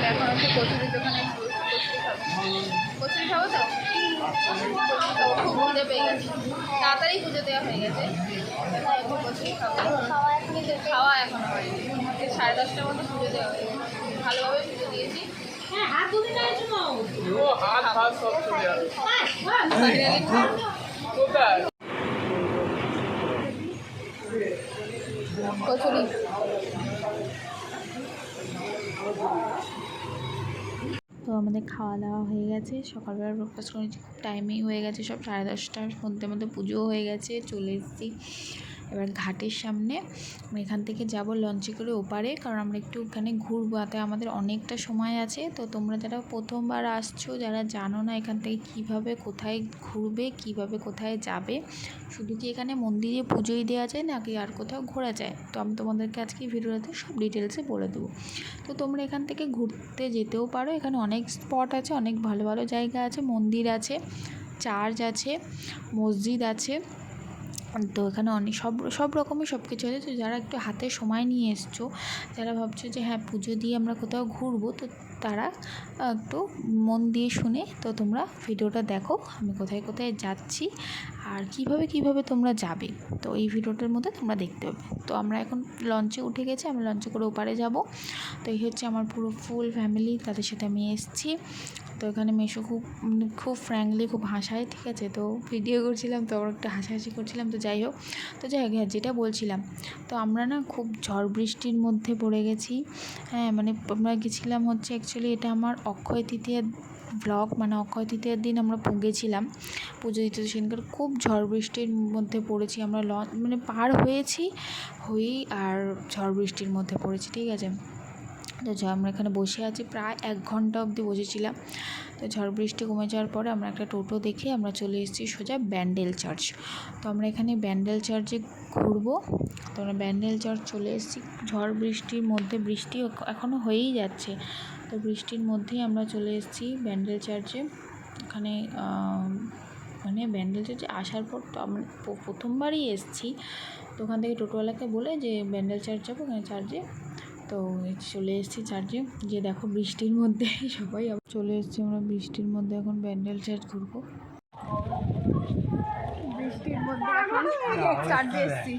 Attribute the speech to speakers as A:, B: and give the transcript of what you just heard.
A: এখন হচ্ছে কচুরির দোকানে কচুরি খাবো তো খুব খিদে পেয়ে গেছে, তাড়াতাড়ি পুজো দেওয়া হয়ে গেছে। এখন কচুরি খাবো, খাওয়া এখনো হয়নি, 10:30টার মধ্যে পুজো দেওয়া হয়ে গেছে, ভালোভাবে পুজো দিয়েছি। কচুরি তো আমাদের খাওয়া দাওয়া হয়ে গেছে, সকালবেলা ব্রেকফাস্ট করেছি, খুব টাইমেই হয়ে গেছে, সব 10:30টার মধ্যে পুজো হয়ে গেছে। চলে এসেছি এবার ঘাটের সামনে। আমরা এখান থেকে যাব লঞ্চে করে ওপারে, কারণ আমরা একটু ওখানে ঘুরবো, তাতে আমাদের অনেকটা সময় আছে। তো তোমরা যারা প্রথমবার আসছো, যারা জানো না এখান থেকে কীভাবে কোথায় ঘুরবে, কীভাবে কোথায় যাবে, শুধু কি এখানে মন্দিরে পুজোই দেওয়া যায় নাকি আর কোথাও ঘোরা যায়, তো আমি তোমাদেরকে আজকে ভিডিওতে সব ডিটেলসে বলে দেবো। তো তোমরা এখান থেকে ঘুরতে যেতেও পারো, এখানে অনেক স্পট আছে, অনেক ভালো ভালো জায়গা আছে, মন্দির আছে, চার্চ আছে, মসজিদ আছে। তো এখানে অনেক সব রকমের সব কিছু আছে। তো যারা একটু হাতে সময় নিয়ে এসছো, যারা ভাবছো যে হ্যাঁ পুজো দিয়ে আমরা কোথাও ঘুরবো, তো তারা একটু মন দিয়ে শুনে তো তোমরা ভিডিওটা দেখো, আমি কোথায় কোথায় যাচ্ছি আর কিভাবে তোমরা যাবে, তো এই ভিডিওটার মধ্যে তোমরা দেখতে পাবে। তো আমরা এখন লঞ্চে উঠে গেছি, আমরা লঞ্চে করে ওপারে যাব। তো এই হচ্ছে আমার পুরো ফুল ফ্যামিলি, তাদের সাথে আমি এসেছি। তো এখানে মেশো খুব ফ্র্যাঙ্কলি খুব হাসায়, ঠিক আছে। তো ভিডিও করছিলাম, তো আমরা একটু হাসাহাসি করছিলাম। তো যাই হোক, যেটা বলছিলাম, তো আমরা না খুব ঝড় বৃষ্টির মধ্যে পড়ে গেছি। হ্যাঁ, মানে আমরা গেছিলাম হচ্ছে অ্যাকচুয়ালি এটা আমার অক্ষয় তৃতীয়ার ব্লগ, মানে অক্ষয় তৃতীয়ার দিন আমরা গেছিলাম পুজো দিতে। সেদিনকার খুব ঝড় বৃষ্টির মধ্যে পড়েছি আমরা, মানে পার হয়েই আর ঝড় বৃষ্টির মধ্যে পড়েছি, ঠিক আছে। তো আমরা এখানে বসে আছি, প্রায় 1 ঘন্টা অবধি বসেছিলাম। তো ঝড় বৃষ্টি কমে যাওয়ার পরে আমরা একটা টোটো দেখে আমরা চলে এসেছি সোজা ব্যান্ডেল চার্চ। তো আমরা এখানে ব্যান্ডেল চার্চে ঘুরবো। তো আমরা ব্যান্ডেল চার্চ চলে এসেছি ঝড় বৃষ্টির মধ্যে, বৃষ্টি এখনও হয়েই যাচ্ছে, তো বৃষ্টির মধ্যেই আমরা চলে এসেছি ব্যান্ডেল চার্চে। এখানে মানে ব্যান্ডেল চার্চে আসার পর তো আমরা প্রথমবারই এসেছি, তো ওখান থেকে টোটোওয়ালাকে বলে যে ব্যান্ডেল চার্চ যাবো, ওখানে চার্চে। তো চলে এসেছি চার্চে, যে দেখো বৃষ্টির মধ্যে সবাই চলে এসেছি আমরা বৃষ্টির মধ্যে, এখন ব্যান্ডেল চার্চ ঘুরবো। বৃষ্টির মধ্যে এখন চার্চে এসেছি,